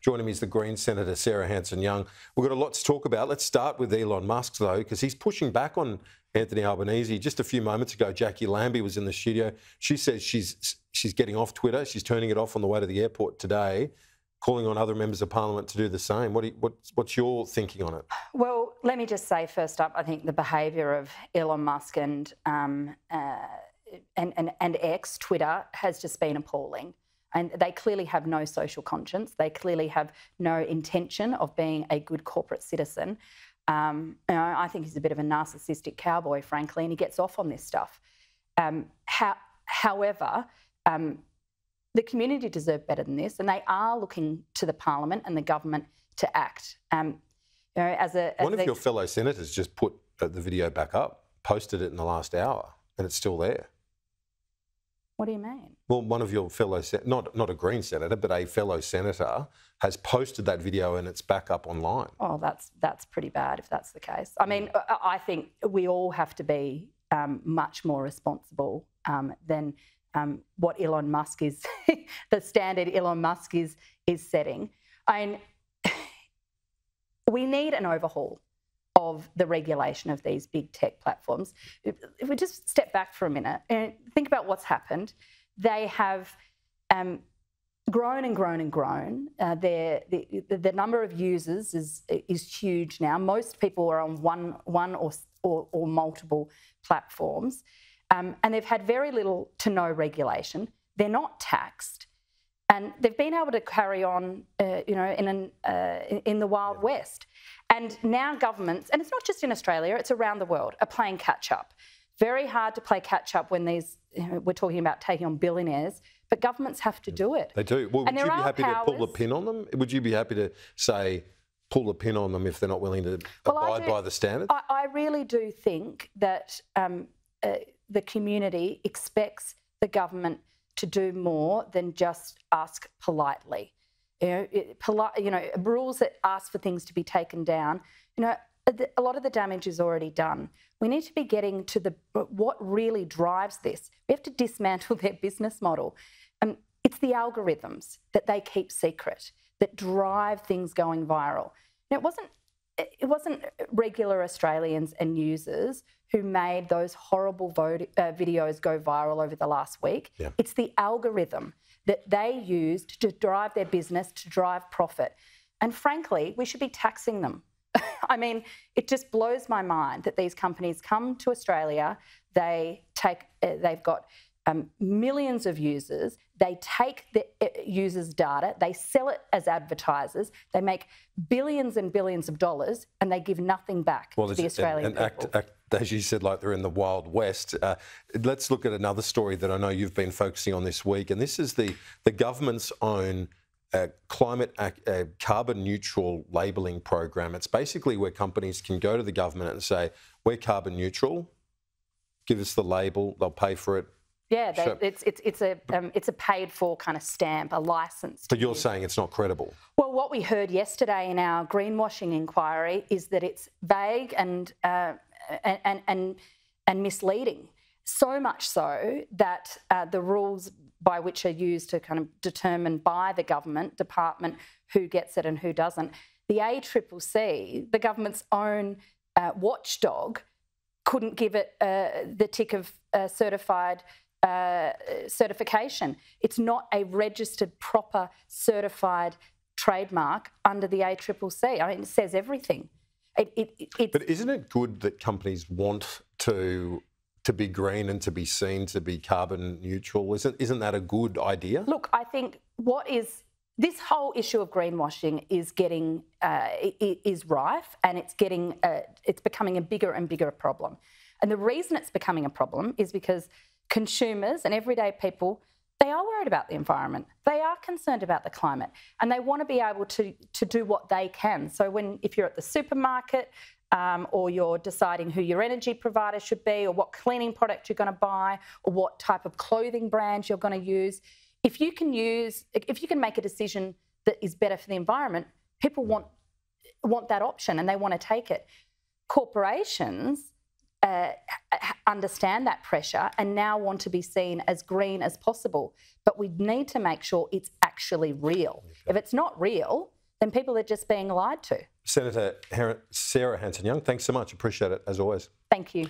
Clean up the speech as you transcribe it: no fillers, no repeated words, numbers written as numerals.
Joining me is the Green Senator Sarah Hanson-Young. We've got a lot to talk about. Let's start with Elon Musk, though, because he's pushing back on Anthony Albanese. Just a few moments ago, Jackie Lambie was in the studio. She says she's getting off Twitter. She's turning it off on the way to the airport today, calling on other members of Parliament to do the same. What's your thinking on it? Well, let me just say first up, I think the behaviour of Elon Musk and X, Twitter, has just been appalling. And they clearly have no social conscience. They clearly have no intention of being a good corporate citizen. I think he's a bit of a narcissistic cowboy, frankly, and he gets off on this stuff. However, the community deserve better than this, and they are looking to the Parliament and the government to act. One of your fellow senators just put the video back up, posted it in the last hour, and it's still there. What do you mean? Well, one of your fellow, not a Green senator, but a fellow senator has posted that video and it's back up online. Oh, that's pretty bad if that's the case. I mean, I think we all have to be much more responsible than what Elon Musk is, the standard Elon Musk is setting. I mean, we need an overhaul of the regulation of these big tech platforms. If we just step back for a minute and think about what's happened, they have grown and grown and grown. The number of users is huge now. Most people are on one or multiple platforms, and they've had very little to no regulation. They're not taxed, and they've been able to carry on, in the Wild West. And now governments, and it's not just in Australia, it's around the world, are playing catch-up. Very hard to play catch-up when we're talking about taking on billionaires, but governments have to do it. They do. Well, would you be happy to pull the pin on them? Would you be happy to say, pull the pin on them if they're not willing to abide by the standards? I really do think that the community expects the government to do more than just ask politely. Rules that ask for things to be taken down. A lot of the damage is already done. We need to be getting to what really drives this. We have to dismantle their business model. It's the algorithms that they keep secret that drive things going viral. Now, it wasn't regular Australians and users who made those horrible videos go viral over the last week. Yeah. It's the algorithm that they used to drive their business, to drive profit. And frankly, we should be taxing them. I mean, it just blows my mind that these companies come to Australia, they've got millions of users, they take the users' data, they sell it as advertisers, they make billions and billions of dollars, and they give nothing back to the Australian people. As you said, like they're in the Wild West. Let's look at another story that I know you've been focusing on this week, and this is the government's own carbon neutral labelling program. It's basically where companies can go to the government and say, we're carbon neutral, give us the label, they'll pay for it. Yeah, it's a paid for kind of stamp, a licence. But you're saying it's not credible? Well, what we heard yesterday in our greenwashing inquiry is that it's vague and misleading. So much so that the rules by which are used to kind of determine by the government department who gets it and who doesn't, the ACCC, the government's own watchdog, couldn't give it the tick of certified certification. It's not a registered, proper, certified trademark under the ACCC. I mean, it says everything. But isn't it good that companies want to be green and to be seen to be carbon neutral? Isn't that a good idea? Look, I think this whole issue of greenwashing is getting is rife, and it's becoming a bigger and bigger problem. And the reason it's becoming a problem is because consumers and everyday people, they are worried about the environment. They are concerned about the climate, and they want to be able to do what they can. So if you're at the supermarket or you're deciding who your energy provider should be, or what cleaning product you're going to buy, or what type of clothing brand you're going to use, if you can make a decision that is better for the environment, people want that option and they want to take it. Corporations understand that pressure and now want to be seen as green as possible. But we need to make sure it's actually real. Okay. If it's not real, then people are just being lied to. Senator Sarah Hanson-Young, thanks so much. Appreciate it, as always. Thank you.